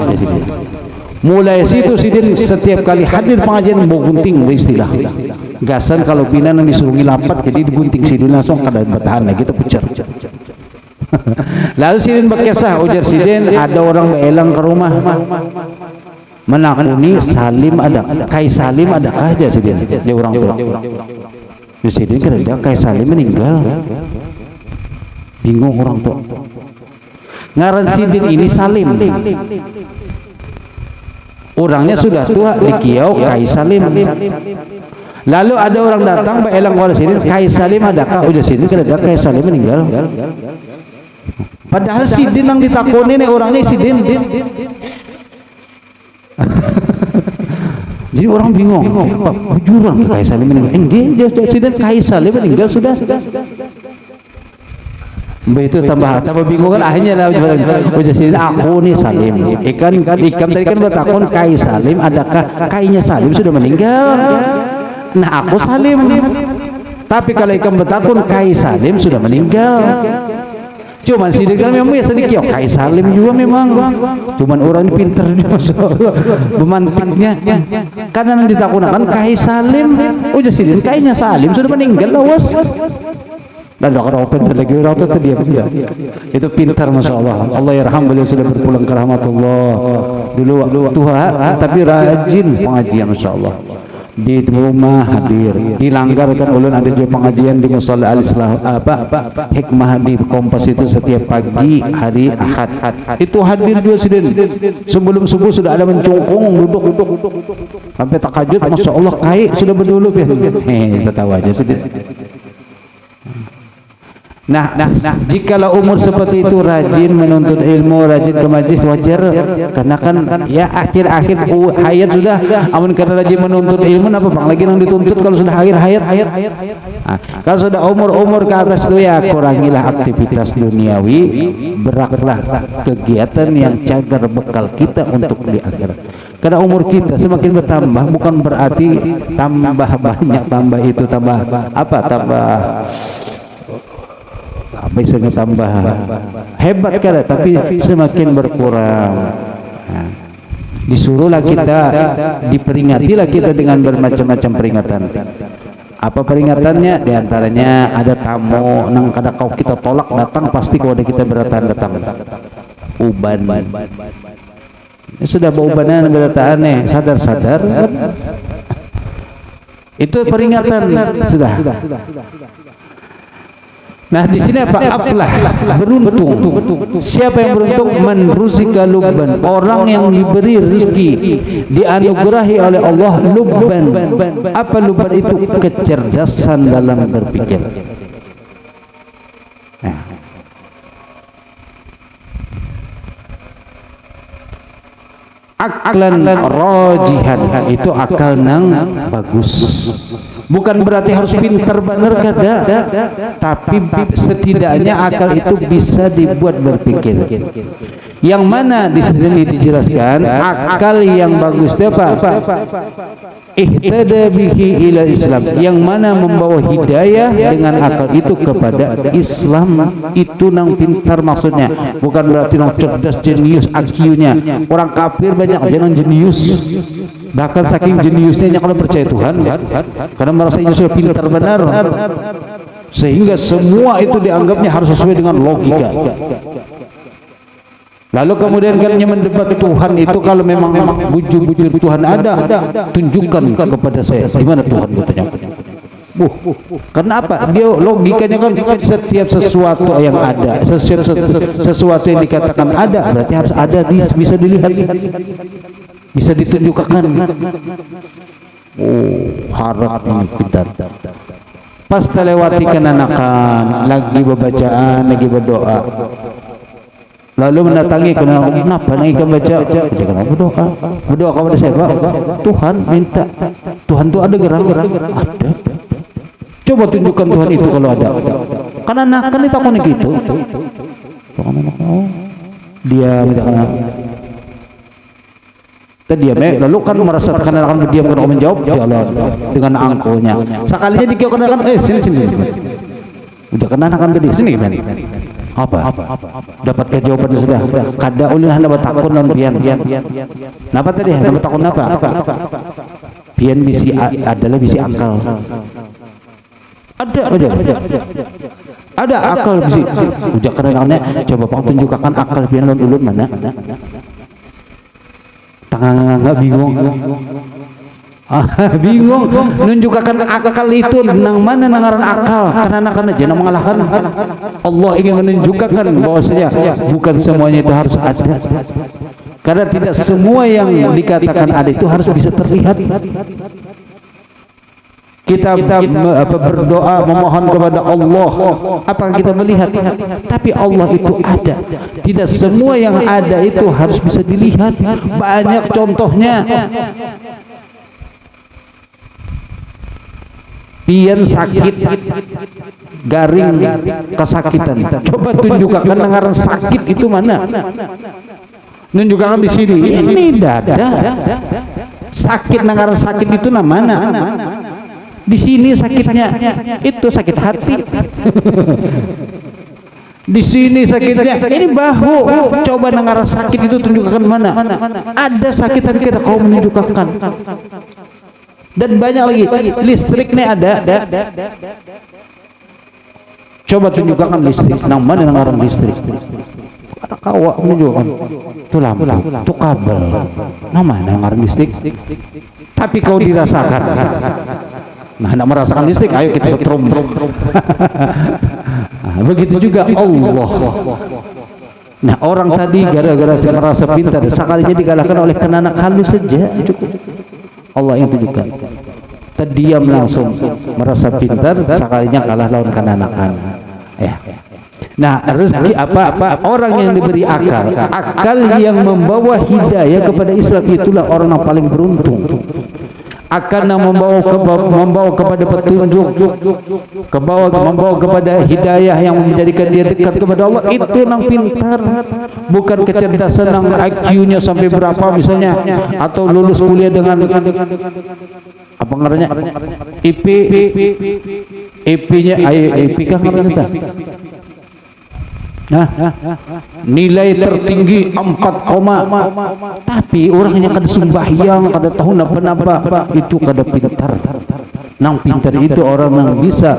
mulai situ Sidin setiap kali hadir pengajian bawa gunting, istilah gasan kalau pinan yang disurungi lapat, jadi digunting Sidin langsung kada bertahan lagi, terpucar. Lalu Sidin berkisah, ujar Sidin, ada orang beelang ke rumah menakuni Salim ada, Kai Salim adakah aja Sidin, dia orang tua. Sidin kerja Kai Salim meninggal, bingung orang tua. Ngaran Sidin ini Salim, orangnya sudah tua, di kiau Kai Salim. Lalu ada orang datang beelang kepada Sidin, Kai Salim adakah? Udah Sidin kerja Kai Salim meninggal. Padahal Sidin yang ditakuni nih orangnya Sidin. Jadi orang bingung, jurang Kai Salim meninggal. Enggak, Sidin Kai Salim meninggal sudah. Itu tambah bingung kan akhirnya jadi aku nih Salim. Ikam tadi kan bertakun Kai Salim, adakah Kainya Salim sudah meninggal? Nah aku Salim. Tapi kalau ikam bertakun Kai Salim sudah meninggal. Cuman sidikal memang ya sedikit Kai Salim juga memang. Cuman orang pinter memantiknya. Karena ditakunakan Kai Salim. Udah sidin Kainya Salim sudah meninggal lawas. Dan dokter open lagi orang itu dia itu pintar masya Allah. Allah yarham beliau sudah berpulang ke rahmatullah dulu tua tapi rajin pengajian masya Allah di rumah hadir dilanggarkan ulun ada juga pengajian di musalla al-islah hikmah di Kompas itu setiap pagi hari Ahad itu hadir juga sidin sebelum subuh sudah ada mencungkung duduk sampai takajud masya Allah Kai sudah berdulu tertawa aja sidin. Nah, jikalau umur seperti itu rajin menuntut ilmu, rajin ke majlis wajar, karena kan ya akhir-akhir hayat sudah, amun karena rajin menuntut ilmu, apa bang lagi yang dituntut kalau sudah akhir hayat. Kalau sudah umur ke atas itu ya kurangilah aktivitas duniawi, beraklah kegiatan yang cagar bekal kita untuk di akhirat. Karena umur kita semakin bertambah bukan berarti tambah banyak, tambah itu tambah apa biasanya tambah hebat kada tapi semakin berkurang. Nah, disuruhlah kita diperingatilah kita dengan bermacam-macam peringatan. Apa peringatannya? Di antaranya ada tamu nang kada kau kita tolak datang pasti kalau ada kita beratan datang. Uban. Ini sudah baubanan berdataan nih sadar. Itu peringatan sudah. Nah di sini apa? Aflah, beruntung. Siapa yang beruntung? Man ruzika lubban, orang yang diberi rezeki, dianugerahi oleh Allah lubban. Apa lubban itu? Kecerdasan dalam berpikir. Nah. Aklan rajihan, itu akal nang bagus. Bukan berarti harus pintar benar kada, tapi setidaknya akal itu bisa dibuat berpikir. Yang mana di sini dijelaskan akal yang bagus itu apa? Ihtada bihi ila Islam, yang mana membawa hidayah dengan akal itu kepada Islam. Itu nang pintar maksudnya, bukan berarti nang cerdas jenius IQ-nya. Orang kafir banyak aja nang jenius, bahkan saking jeniusnya kalau percaya Tuhan karena merasanya sudah pintar benar, sehingga semua itu dianggapnya harus sesuai dengan logika. Lalu kemudian kan mendebat Tuhan itu, kalau memang bujur-bujur Tuhan ada, tunjukkan kepada saya di mana Tuhan katanya. Karena apa? Dia logikanya kan setiap sesuatu yang ada, setiap sesuatu yang dikatakan ada berarti harus ada, bisa dilihat, bisa ditunjukkan. Harap ini pintar. Pas terlewati kenanakan, lagi bacaan, lagi berdoa, lalu mendatangi kenapa lagi baca? Jangan berdoa kepada siapa? Tuhan, minta. Tuhan itu ada gerak-gerak? Ada. Coba tunjukkan Tuhan itu kalau ada. Karena kan itu aku gitu. Dia misalkan terdiam, lalu kan merasa karena akan berdiam kan menjawab Allah dengan angkuhnya. Sekalinya dikatakan sini. Udah kena akan tadi sini. Apa? Dapat jawabannya sudah. Kada ulun dapat takun non pian. Napa tadi? Dapat takun apa? Pian bisi adalah bisi akal. Ada akal bisi. Udah karena coba pang tunjukkan akal pian non ulun mana? Nggak bingung. Bingung nunjukkan akal itu nang mana nangaran akal, karena jangan mengalahkan. Allah ingin menunjukkan bahwasanya bukan semuanya itu harus ada, karena tidak semua yang dikatakan ada itu harus bisa terlihat. Kita berdoa memohon kepada Allah, apa kita melihat? Tapi Allah itu ada. Tidak semua yang ada itu harus bisa dilihat. Banyak contohnya. Pian sakit garing, kesakitan. Coba tunjukkan dengaran sakit itu mana? Nunjukkan di sini. Ini dada. Sakit dengaran sakit itu mana? Di sini sakitnya. Itu sakit hati. Di sini sakitnya, ini bahu. Coba dengar sakit itu tunjukkan mana? Ada sakit tapi kita kau menunjukkan. Dan banyak lagi. Listriknya ada. Coba tunjukkan listrik. Nang mana dengar listrik? Ada kau menunjukkan. Itu lampu, itu kabel. Nang mana dengar listrik? Tapi kau dirasakan. Nah, nak merasakan listrik, ayo kita setrum. Nah, begitu juga Allah. Nah, orang tadi gara-gara merasa pintar, sekalinya dikalahkan oleh kenanak halus saja. Cukup. Allah yang tunjukkan. Terdiam langsung merasa pintar, sekalinya kalah lawan kenanakan. Ya. Nah, rezeki apa? Orang yang diberi akal, akal yang membawa hidayah kepada Islam, itulah orang yang paling beruntung. Akan membawa kepada petunjuk, membawa kepada hidayah yang menjadikan dia dekat kepada Allah, itu nang pintar. Bukan kecerdasan nang IQ-nya sampai berapa misalnya, atau lulus kuliah dengan apa ngarannya IP-nya IP kah ngarannya? Nilai tertinggi 4, tapi orangnya kada sembahyang, kada tahu napa-napa, itu kada pintar. Nang pintar itu orang yang bisa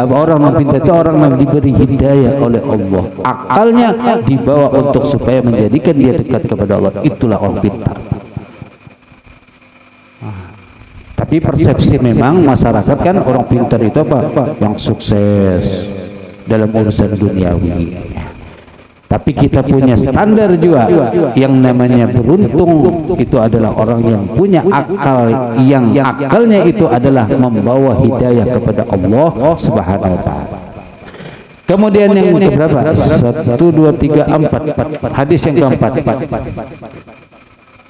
orang yang pintar itu orang yang diberi hidayah oleh Allah. Akalnya dibawa untuk supaya menjadikan dia dekat kepada Allah. Itulah orang pintar. Tapi persepsi memang masyarakat kan orang pintar itu apa? Yang sukses dalam urusan duniawi. Tapi kita punya standar juga yang namanya beruntung, itu adalah orang yang punya akal, yang akalnya itu adalah membawa hidayah kepada Allah Subhanahu wa taala. Kemudian yang keberapa? 1 2 3 4 hadis yang keempat.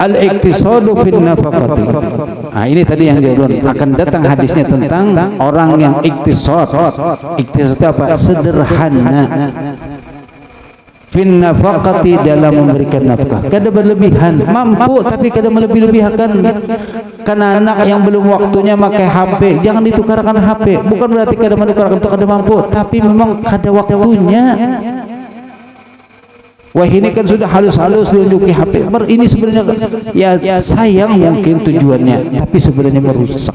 Al-iktisadu fin nafaqati. Nah, ini tadi yang dia bilang akan datang hadisnya tentang orang yang iktisad. Iktisad apa? Sederhana. Fin nafaqati, dalam memberikan nafkah. Kada berlebihan, mampu tapi kada melebih-lebihkan. Karena anak yang belum waktunya pakai HP, jangan ditukarkan HP. Bukan berarti kada menukarkan untuk kada mampu, tapi memang kada waktunya. Wah, ini kan sudah halus-halus menunjuki HP. Ini sebenarnya ya sayang mungkin tujuannya, tapi sebenarnya merusak.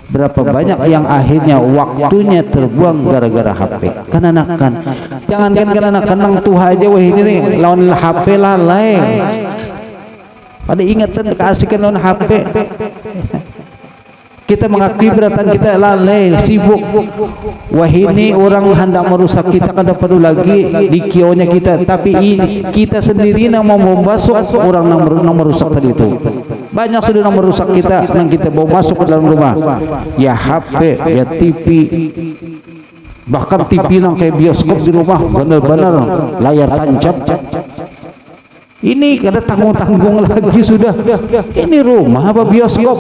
Berapa banyak yang akhirnya waktunya terbuang gara-gara HP. Kananakan. Jangankan kananakan nang tuha aja, wah ini nih lawan HP lalai. Pada ingatan keasikan lawan HP. Kita mengakui beratan kita lalai, sibuk. Wah, ini orang hendak merusak kita, kada perlu lagi di kionya kita, tapi kita sendiri yang mau membasuh orang yang merusak tadi itu. Banyak sudah yang merusak kita, yang kita bawa masuk ke dalam rumah. Ya HP, ya TV, bahkan TV yang kayak bioskop di rumah, benar-benar layar tancap. Ini kada tanggung-tanggung lagi sudah. Ini rumah apa bioskop?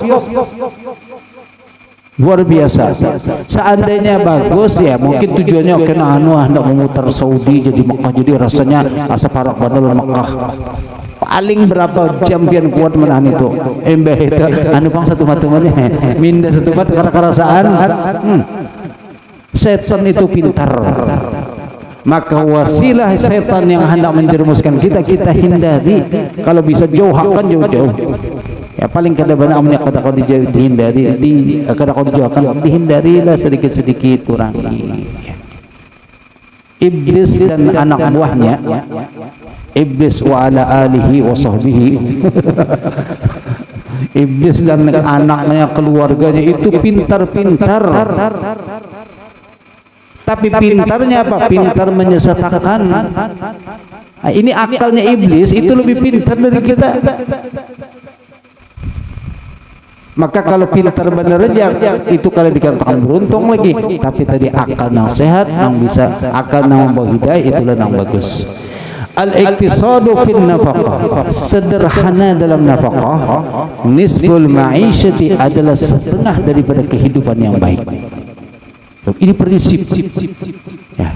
Luar biasa. Seandainya bagus ya mungkin tujuannya kena hendak memutar Saudi jadi Mekah, jadi rasanya asa parak bandar Mekah. Paling berapa jam pian kuat menahan itu. Embeh itu pang satu matumannya minda satu mat karasaan. Setan itu pintar. Maka wasilah setan yang hendak menjerumuskan kita hindari. Kalau bisa jauhkan jauh-jauh. Ya paling kada banyak kada kau dihindari, kada kau dijauhkan, dihindarilah sedikit-sedikit, kurangi. Iblis dan anak buahnya, Iblis wa ala alihi wa sahbihi. Iblis dan anaknya, keluarganya itu pintar-pintar. Tapi pintarnya apa? Pintar menyesatkan. Nah, ini akalnya iblis itu lebih pintar dari kita. Maka kalau pintar benar aja itu kalau dikatakan beruntung lagi. Tapi tadi akal yang sehat, yang bisa akal yang membawa hidayah, itulah yang bagus. Al-iktisadu fin nafaqah, sederhana dalam nafaqah. Nisful ma'isyati, adalah setengah daripada kehidupan yang baik. Ini prinsip. Ya.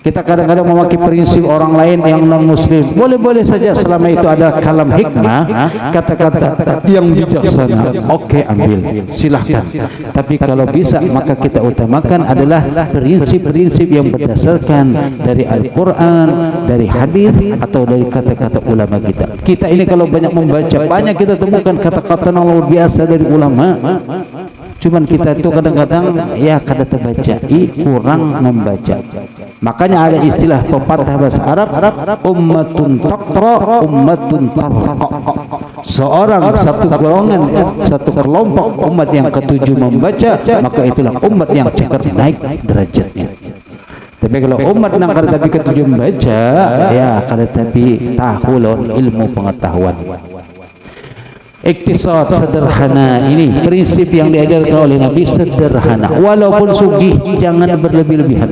Kita kadang-kadang memakai prinsip orang lain yang non-muslim. Boleh-boleh saja selama itu ada kalam hikmah, kata-kata yang bijaksana. Oke, ambil, silahkan. Tapi kalau bisa maka kita utamakan adalah prinsip-prinsip yang berdasarkan dari Al-Quran, dari hadis, atau dari kata-kata ulama kita. Kita ini kalau banyak membaca, banyak kita temukan kata-kata yang luar biasa dari ulama. Cuman kita itu kadang-kadang ya kada terbaca, kurang membaca. Makanya ada istilah pepatah bahasa Arab, ummatun taqra, ummatun tarqa. Seorang, satu golongan, satu kelompok umat yang ketujuh membaca, maka itulah umat yang cepat naik derajatnya. Tapi kalau umat yang kada tapi ketujuh membaca, ya kada tapi tahu ilmu pengetahuan. Iktisad sederhana, ini prinsip yang diajarkan oleh Nabi, sederhana. Walaupun sugih jangan berlebih-lebihan.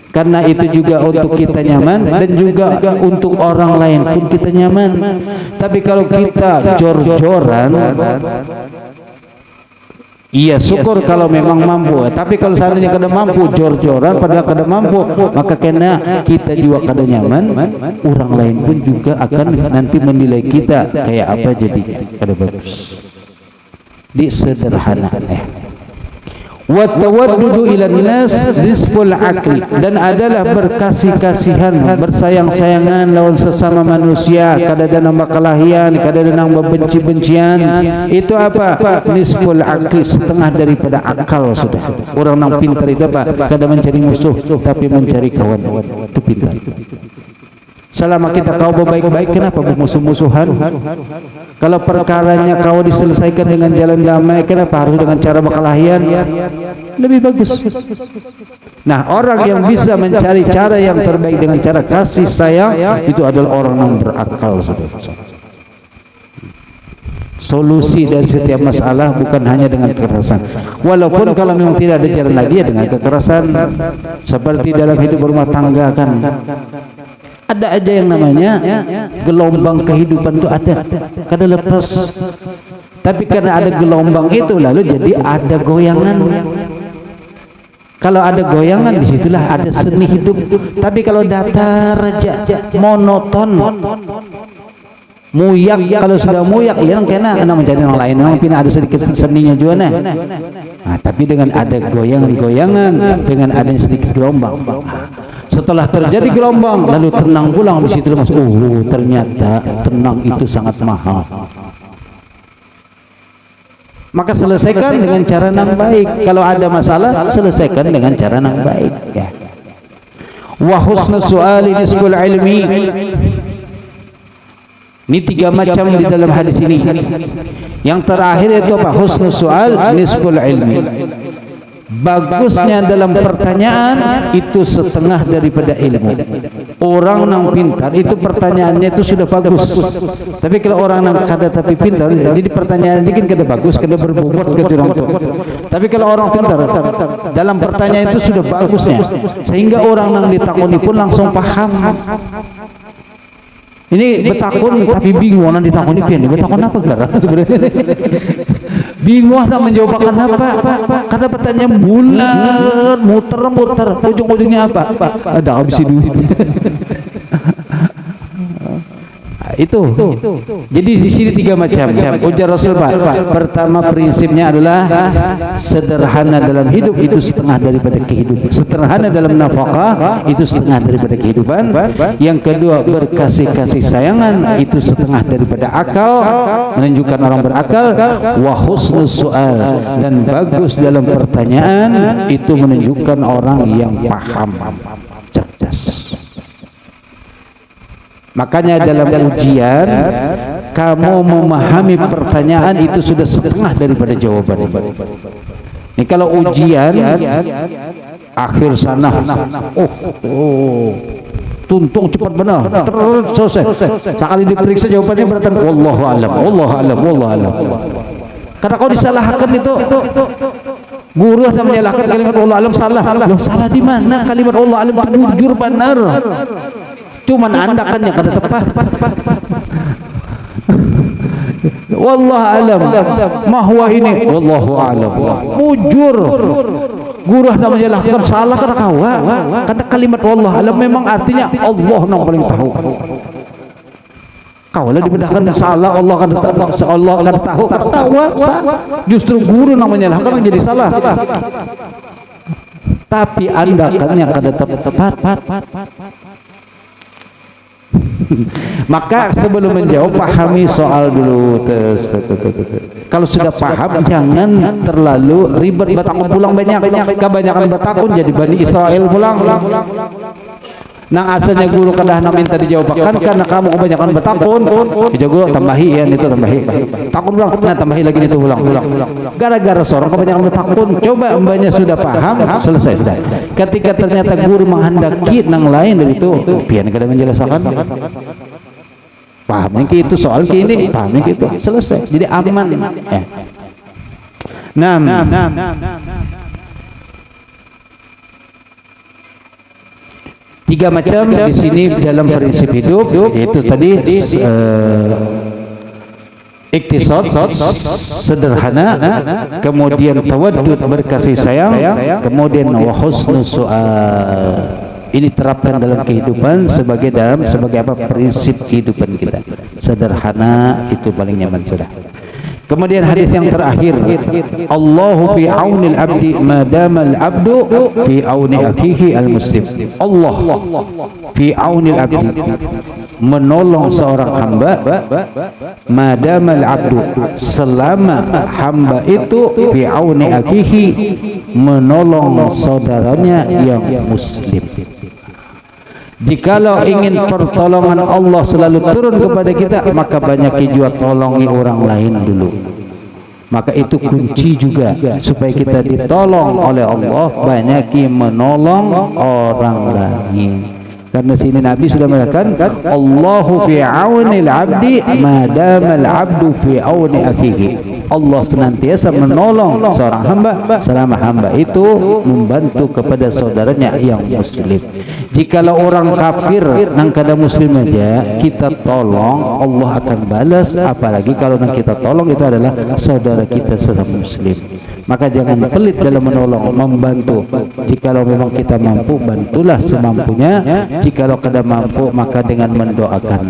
Karena itu juga untuk kita nyaman dan juga untuk orang lain pun kita nyaman. Tapi kalau kita jor-joran, iya syukur kalau memang mampu. Tapi kalau seandainya kada mampu, jor-joran padahal kada mampu, maka kena kita juga kada nyaman, orang lain pun juga akan nanti menilai kita kayak apa jadi kada bagus. Disederhanakan. Wa tawaddudu ila nas nisful aqli, dan adalah berkasih-kasihan, bersayang-sayangan lawan sesama manusia, kada ada nama kelahian, kada ada nama benci-bencian. Itu apa? Nisful aqli, setengah daripada akal sudah. Orang yang pintar itu apa? Kada mencari musuh tapi mencari kawan. Itu pintar. Selama kita kau berbaik-baik, kenapa bermusuh-musuhan? Kalau perkaranya kau diselesaikan dengan jalan damai, kenapa harus dengan cara berkelahian? Lebih bagus. Nah, orang yang bisa mencari cara yang terbaik dengan cara kasih sayang, itu adalah orang yang berakal. Solusi dari setiap masalah bukan hanya dengan kekerasan. Walaupun kalau memang tidak ada jalan lagi ya dengan kekerasan. Seperti dalam hidup berumah tangga kan, ada aja yang namanya gelombang kehidupan itu ada, kada lepas. Tapi karena ada gelombang itu lalu jadi ada goyangan. Kalau ada goyangan disitulah ada seni hidup. Tapi kalau datar aja, monoton, muyak, kalau sudah muyak ya kena mencari yang lain, memang pina ada sedikit seninya juga nah. Tapi dengan ada goyangan-goyangan, dengan adanya sedikit gelombang, setelah terjadi gelombang lalu tenang pulang di situ mas. Ternyata tenang itu sangat mahal. Maka selesaikan dengan cara yang baik. Kalau ada masalah selesaikan dengan cara yang baik ya. Wa husnul su'ali nisful ilmi. Ini 3 macam di dalam hadis ini. Yang terakhir itu apa? Husnul su'al nisful ilmi. Bagusnya dalam pertanyaan itu setengah daripada ilmu. Orang yang pintar itu pertanyaannya itu sudah bagus. Tapi kalau orang yang kada tapi pintar, jadi pertanyaan dikit kada bagus, kada berbobot ke orang tua. Tapi kalau orang pintar dalam pertanyaan itu sudah bagusnya, sehingga orang yang ditakoni pun langsung paham. Ini betakun tapi bingung orang ditakoni pian. Betakun apa gara sebenarnya? Bingung nak menjawabkan apa? Karena pertanyaan bulat, muter-muter, ujung-ujungnya apa? Ada habis duit. Itu. Jadi di sini 3 macam. Ujar Rasul Pak. Pertama prinsipnya adalah sederhana dalam hidup itu setengah daripada kehidupan. Sederhana dalam nafkah itu setengah daripada kehidupan. Yang kedua berkasih-kasih sayangan itu setengah daripada akal, menunjukkan orang berakal. Wa husnul su'al, dan bagus dalam pertanyaan itu menunjukkan orang yang paham, cerdas. Makanya dalam ujian kamu memahami pertanyaan itu sudah setengah daripada jawaban. Ini kalau ujian akhir sana, tuntung cepat benar, selesai. Sekali diperiksa jawabannya berarti wallahu alam, wallahu alam, wallahu alam. Karena kau disalahkan itu, guru yang menyalahkan kalimat wallahu alam salah. Loh, salah di mana? Kalimat wallahu alam jujur benar. Cuman anda kan yang kada tepat. Wallahu alam, mahwa ini wallahu alam, mujur Guru hendak menjelaskan salah karena kawa. Karena kalimat wallah alam memang artinya Allah yang paling tahu. Kau lah dibedahkan salah Allah kan tahu justru guru namanya lah kan jadi salah. Tapi Anda kan yang kada tepat. Maka sebelum menjawab pahami soal dulu. Kalau sudah paham jangan terlalu ribet batakun pulang banyak. Kebanyakan batakun jadi Bani Israel pulang. Nang asalnya guru kadah minta dijawabkan karena kamu kebanyakan bertakun. Jago tambahi ya itu tambahi. Takun ulang, nah tambahi lagi itu ulang. Gara-gara seorang kebanyakan bertakun. Coba mbaknya sudah paham, selesai sudah. Ketika ternyata guru menghendaki nang lain itu, pian kada menjelaskan. Pahamnya itu soal kini, pahamnya itu selesai. Jadi aman. Tiga macam di sini dalam prinsip hidup, yaitu tadi iktisad, sederhana, kemudian tawaddud, berkasih sayang, kemudian wa husnus su'al. Ini terapkan dalam kehidupan sebagai apa prinsip kehidupan kita. Sederhana itu paling nyaman sudah. Kemudian hadis yang terakhir, Allahu fi aunil abdi madamal abdu fi auni akhihi al muslim. Allah fi aunil abdi, menolong seorang hamba, madamal abdu, selama hamba itu fi auni akhihi, menolong saudaranya yang muslim. Jikalau ingin pertolongan Allah selalu turun kepada kita, maka banyak juga tolongi orang lain dulu. Maka itu kunci juga supaya kita ditolong oleh Allah, banyak menolong orang lain. Karena sini Nabi sudah mengatakan Allahu fi aunil abdi madamal abdu fi auni akhihi. Allah senantiasa menolong seorang hamba selama hamba itu membantu kepada saudaranya yang muslim. Jikalau orang kafir nang kada muslim aja kita tolong, Allah akan balas, apalagi kalau nang kita tolong itu adalah saudara kita sesama muslim. Maka jangan pelit dalam menolong, membantu. Jikalau memang kita mampu, bantulah semampunya. Jikalau kada mampu, maka dengan mendoakan.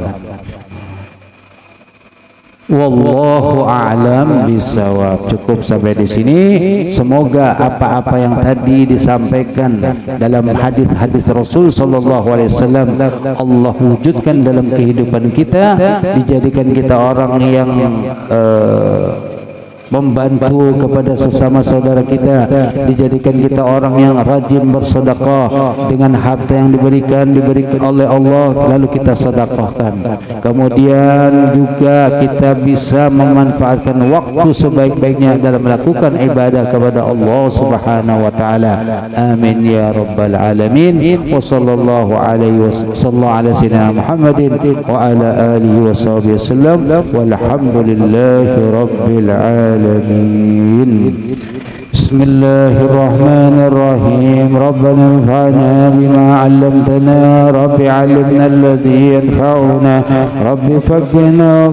Wallahu a'lam bisawab. Cukup sampai di sini. Semoga apa-apa yang tadi disampaikan dalam hadis-hadis Rasul sallallahu alaihi wasallam Allah wujudkan dalam kehidupan kita, dijadikan kita orang yang membantu kepada sesama saudara kita, dijadikan kita orang yang rajin bersedekah dengan harta yang diberikan oleh Allah, lalu kita sedekahkan. Kemudian juga kita bisa memanfaatkan waktu sebaik-baiknya dalam melakukan ibadah kepada Allah Subhanahu wa taala. Amin ya rabbal alamin. Wa sallallahu alaihi wasallam ala sayyidina Muhammadin wa ala alihi washabihi wasallam walhamdulillahi rabbil alamin. بسم الله الرحمن الرحيم. ربنا انفعنا بما علمتنا، رب علمنا الذي ينفعنا، رب فقنا